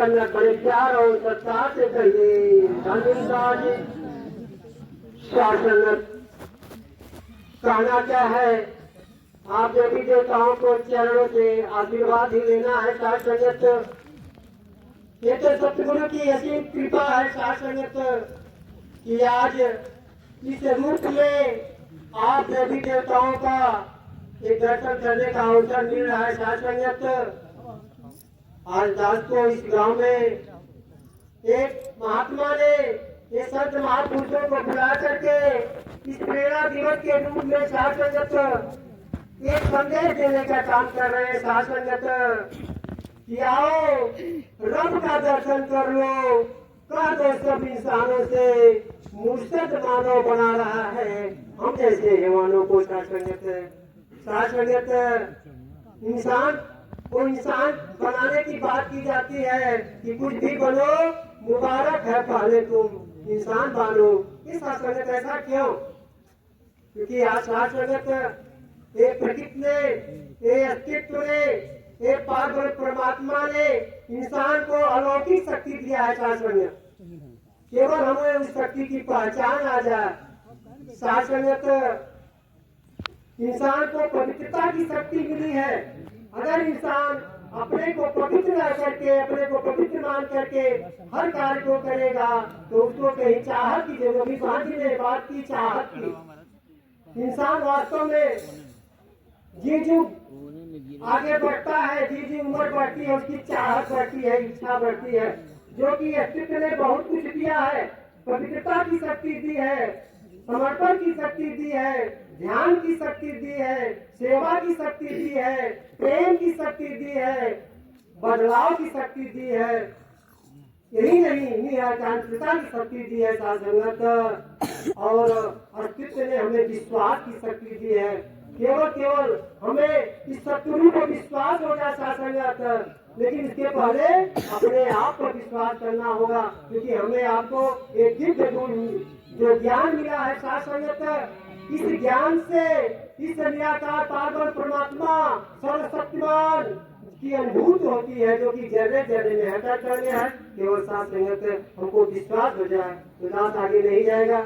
करना बड़े प्यार और सत्कार से कहिए। धन्यवाद शासन कहना क्या है, आप देवी देवताओं को चरणों से आशीर्वाद ही लेना है। साथ संगत ये तो सतगुरु की असीम कृपा है। साथ संगत कि आज इस रूप में आप देवी देवताओं का एक दर्शन करने का अवसर मिल रहा है। साथ संगत आज दास को इस गांव में एक महात्मा ने ये संत महापुरुषों को बुला करके इस प्रेरणा दिवस के रूप में साथ संगत एक संदेश देने का काम कर रहे हैं। साथ संगत कि आओ रब का दर्शन कर लो, कह दो सब इंसानों से मुर्शद मानव बना रहा है हम जैसे हैवानों को। साथ संगत इंसान को इंसान बनाने की बात की जाती है कि कुछ भी बनो, मुबारक है पहले तुम इंसान बनो। इस साथ संगत ऐसा क्यों? क्योंकि आज साथ संगत एक प्रकृति ने, एक अस्तित्व ने, एक पार परमात्मा ने इंसान को अलौकिक शक्ति दिया है। साथ संगत केवल हमें उस शक्ति की पहचान आ जाए। साथ संगत इंसान को पवित्रता की शक्ति मिली है। अगर इंसान अपने को पवित्र रह करके, अपने को पवित्र मान करके हर कार्य को करेगा तो उसको कहीं चाहत की जरूरत नहीं। गांधी ने बात की चाहत की। इंसान वास्तव में जी आगे बढ़ता है, जी उम्र बढ़ती है, उसकी चाहत बढ़ती है, इच्छा बढ़ती है, जो कि अस्तित्व ने बहुत कुछ दिया है। पवित्रता की शक्ति दी है, समर्पण की शक्ति दी है, ध्यान की शक्ति दी है, सेवा की शक्ति दी है, प्रेम की शक्ति दी है, बदलाव की शक्ति दी है। यही नहीं, निराकांक्षता की शक्ति दी है। साथ संगत और अस्तित्व ने हमें विश्वास की शक्ति दी है। केवल हमें इस सतगुरु को विश्वास हो जाए। साथ संगत लेकिन इसके पहले अपने आप पर विश्वास करना होगा, क्योंकि हमें आपको एक दिव्य गुण जो ज्ञान मिला है। साथ संगत इस ज्ञान से इस निराकार पावन परमात्मा सर्वशक्तिमान की अनुभूति होती है, जो कि जर्रे जर्रे में हटा करने है। केवल साथ संगत हमको विश्वास हो जाए तो दास आगे नहीं जाएगा।